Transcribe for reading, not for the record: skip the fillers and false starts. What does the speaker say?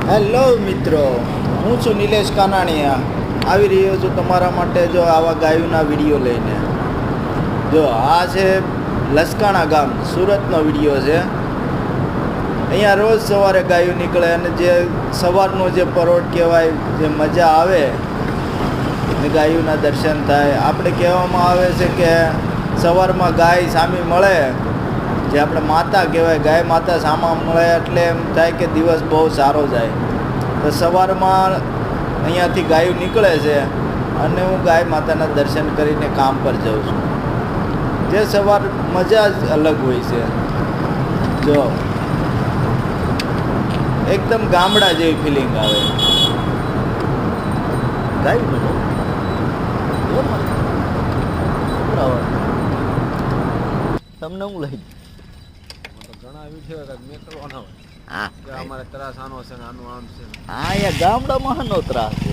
Hello મિત્રો, હું છું નિલેશ કાનાણીયા. આવી રહ્યો છું તમારા માટે જો આવા ગાયોના વિડીયો લઈને. જો આ છે લસકાણા ગામ, સુરતનો વિડીયો છે. અહીંયા રોજ સવારે ગાયો નીકળે અને જે સવારનો જે પરોઢ કહેવાય, જે મજા આવે ને ગાયોના દર્શન થાય. આપણે કહેવામાં આવે છે કે સવારમાં ગાય સામી મળે, જે આપણે માતા કહેવાય, ગાય માતા સામા મળે એટલે એમ થાય કે દિવસ બહુ સારો જાય. તો સવારમાં અહીંયાથી ગાયો નીકળે છે અને હું ગાય માતાના દર્શન કરીને કામ પર જાઉં છું. જે સવાર મજા જ અલગ હોય છે. જો એકદમ ગામડા જેવી ફિલિંગ આવે. ગાય મને તમને હું લઈ ઘણા વિડીયો હતા મેં કરવાના હોય હા કે અમારે ત્રાસ આનો છે ને આનું આમ છે અહીંયા ગામડામાં નો ત્રાસ છે.